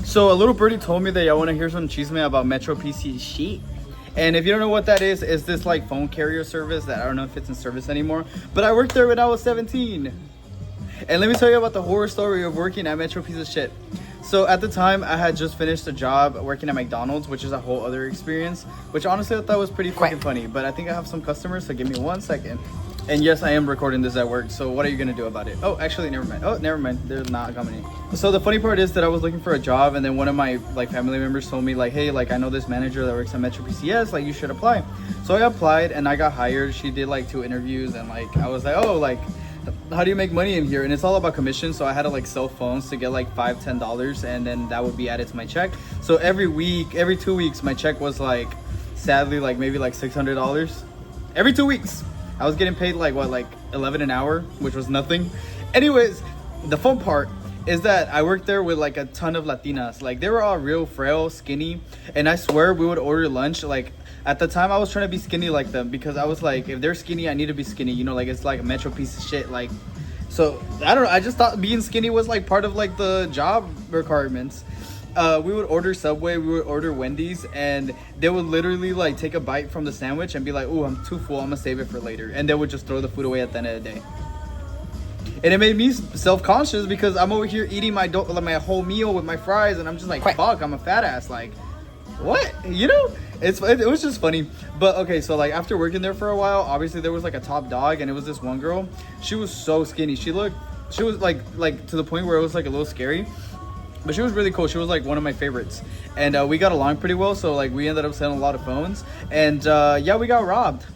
So a little birdie told me that y'all want to hear some chisme about MetroPCS shit. And if you don't know what that is this like phone carrier service that I don't know if it's in service anymore. But I worked there when I was 17. And let me tell you about the horror story of working at MetroPCS shit. So at the time, I had just finished a job working at McDonald's, which is a whole other experience. Which honestly I thought was pretty fucking funny. But I think I have some customers, so give me 1 second. And yes, I am recording this at work, so what are you gonna do about it? Oh, actually, never mind. Oh, never mind. They're not coming. So the funny part is that I was looking for a job, and then one of my like family members told me like, hey, like I know this manager that works at MetroPCS, like you should apply. So I applied and I got hired. She did like 2 interviews, and like I was like, oh, like how do you make money in here? And it's all about commission, so I had to like sell phones to get like $5-10, and then that would be added to my check. So every week, every 2 weeks, my check was like, sadly, like maybe like $600 every 2 weeks. I was getting paid like what, like 11 an hour, which was nothing. Anyways, the fun part is that I worked there with like a ton of Latinas. Like they were all real frail, skinny, and I swear we would order lunch. Like at the time I was trying to be skinny like them because I was like, if they're skinny, I need to be skinny. You know, like it's like a Metro piece of shit. Like, so I don't know. I just thought being skinny was like part of like the job requirements. We would order Subway, we would order Wendy's, and they would literally like take a bite from the sandwich and be like, "Ooh, I'm too full. I'm gonna save it for later," and they would just throw the food away at the end of the day. And it made me self-conscious because I'm over here eating my whole meal with my fries, and I'm just like, "Fuck, I'm a fat ass." Like, what? You know? It was just funny. But okay, so like after working there for a while, obviously there was like a top dog, and it was this one girl. She was so skinny. She was like to the point where it was like a little scary. But she was really cool. She was like one of my favorites. And we got along pretty well. So like we ended up selling a lot of phones. And yeah, we got robbed.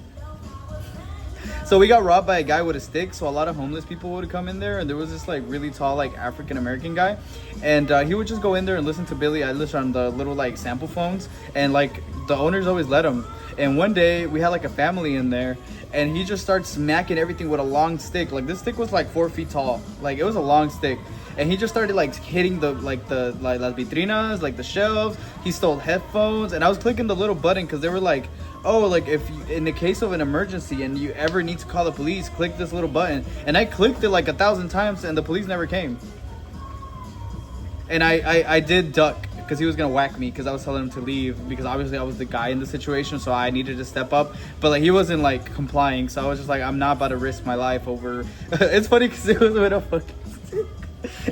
So we got robbed by a guy with a stick. So a lot of homeless people would come in there. And there was this like really tall like African American guy. And he would just go in there and listen to Billie Eilish on the little like sample phones. And like the owners always let him. And one day we had like a family in there. And he just started smacking everything with a long stick. Like this stick was like 4 feet tall. Like it was a long stick. And he just started like hitting the las vitrinas, like the shelves. He stole headphones, and I was clicking the little button because they were like, oh, like if you, in the case of an emergency and you ever need to call the police, click this little button. And I clicked it like 1,000 times, and the police never came. And I did duck because he was gonna whack me because I was telling him to leave because obviously I was the guy in the situation, so I needed to step up. But like he wasn't like complying, so I was just like, I'm not about to risk my life over. It's funny because it was with a fucking stick.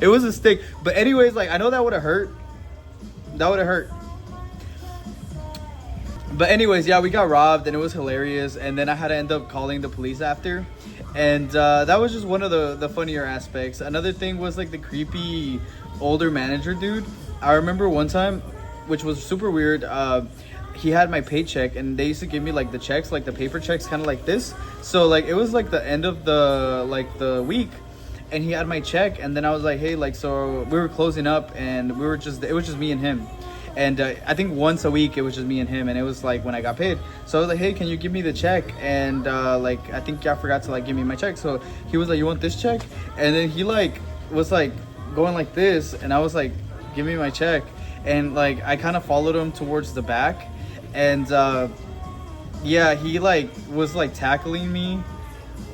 It was a stick. But anyways, like I know that would have hurt. That would have hurt. But anyways, yeah, we got robbed and it was hilarious. And then I had to end up calling the police after. And that was just one of the funnier aspects. Another thing was like the creepy older manager dude. I remember one time, which was super weird. He had my paycheck and they used to give me like the checks, like the paper checks, kind of like this. So like it was like the end of the week. And he had my check, and then I was like, hey, like, so we were closing up, and it was just me and him. And I think once a week, it was just me and him, and it was like when I got paid. So I was like, hey, can you give me the check? And like, I think y'all forgot to like give me my check. So he was like, you want this check? And then he like was like going like this, and I was like, give me my check. And like, I kind of followed him towards the back, and yeah, he like was like tackling me.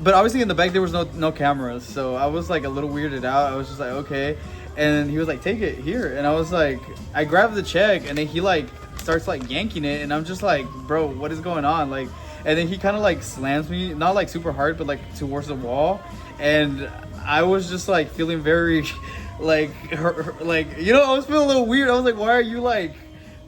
But obviously in the back there was no cameras, so I was like a little weirded out. I was just like, okay. And he was like, take it here. And I was like, I grabbed the check, and then he like starts like yanking it, and I'm just like, bro, what is going on? Like, and then he kind of like slams me, not like super hard, but like towards the wall. And I was just like feeling very like like, you know, I was feeling a little weird. I was like, why are you like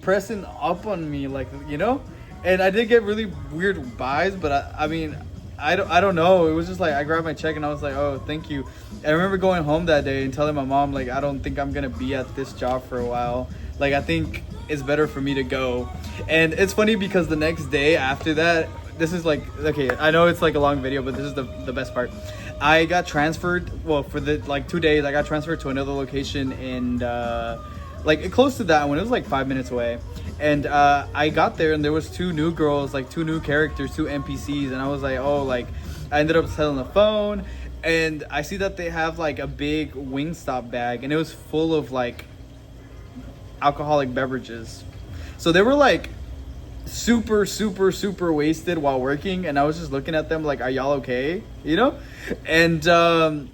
pressing up on me, like, you know? And I did get really weird vibes, but I mean, I don't know. It was just like I grabbed my check and I was like, oh, thank you. And I remember going home that day and telling my mom, like, I don't think I'm gonna be at this job for a while. Like, I think it's better for me to go. And it's funny because the next day after that, this is like, okay, I know it's like a long video, but this is the best part. I got transferred, well, for the like 2 days, I got transferred to another location in like close to that one. It was like 5 minutes away. And I got there and there was 2 new girls, like 2 new characters, 2 NPCs. And I was like, oh, like I ended up selling the phone. And I see that they have like a big Wingstop bag, and it was full of like alcoholic beverages. So they were like super wasted while working, and I was just looking at them like, are y'all okay, you know? And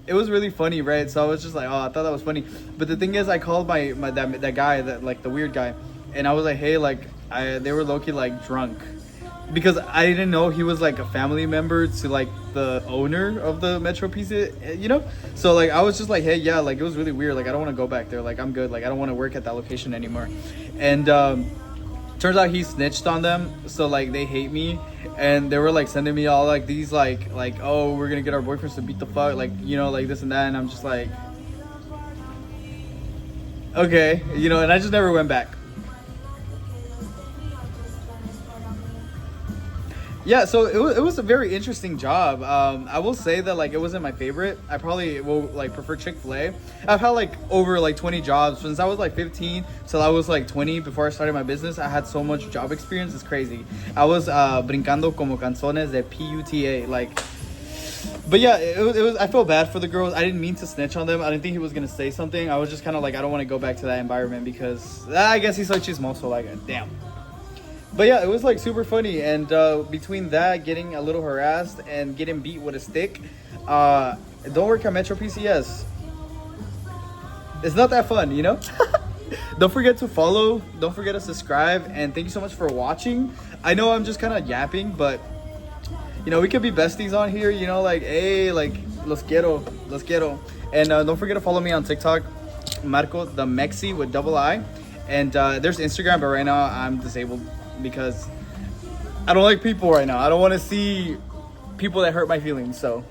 it was really funny, right? So I was just like, oh, I thought that was funny. But the thing is, I called that guy, that like the weird guy, and I was like, hey, like they were low-key like drunk, because I didn't know he was like a family member to like the owner of the MetroPCS, you know? So like I was just like, hey, yeah, like it was really weird, like I don't want to go back there, like I'm good, like I don't want to work at that location anymore. And turns out he snitched on them, so like they hate me, and they were like sending me all like these like oh, we're gonna get our boyfriends to beat the fuck, like, you know, like this and that, and I'm just like, okay, you know, and I just never went back. Yeah, so it was a very interesting job. I will say that like it wasn't my favorite. I probably will like prefer Chick-fil-A. I've had like over like 20 jobs since I was like 15 till I was like 20 before I started my business. I had so much job experience, it's crazy. I was brincando como canzones de PUTA, like. But yeah, it was. I feel bad for the girls. I didn't mean to snitch on them. I didn't think he was gonna say something. I was just kind of like, I don't want to go back to that environment because I guess he's like chismoso, like damn. But yeah, it was like super funny, and between that, getting a little harassed and getting beat with a stick, don't work at MetroPCS. It's not that fun, you know? Don't forget to follow, don't forget to subscribe, and thank you so much for watching. I know I'm just kind of yapping, but you know, we could be besties on here, you know, like, hey, like, los quiero. And don't forget to follow me on TikTok, Marco the Mexi with double I. And there's Instagram, but right now I'm disabled because I don't like people right now. I don't want to see people that hurt my feelings, so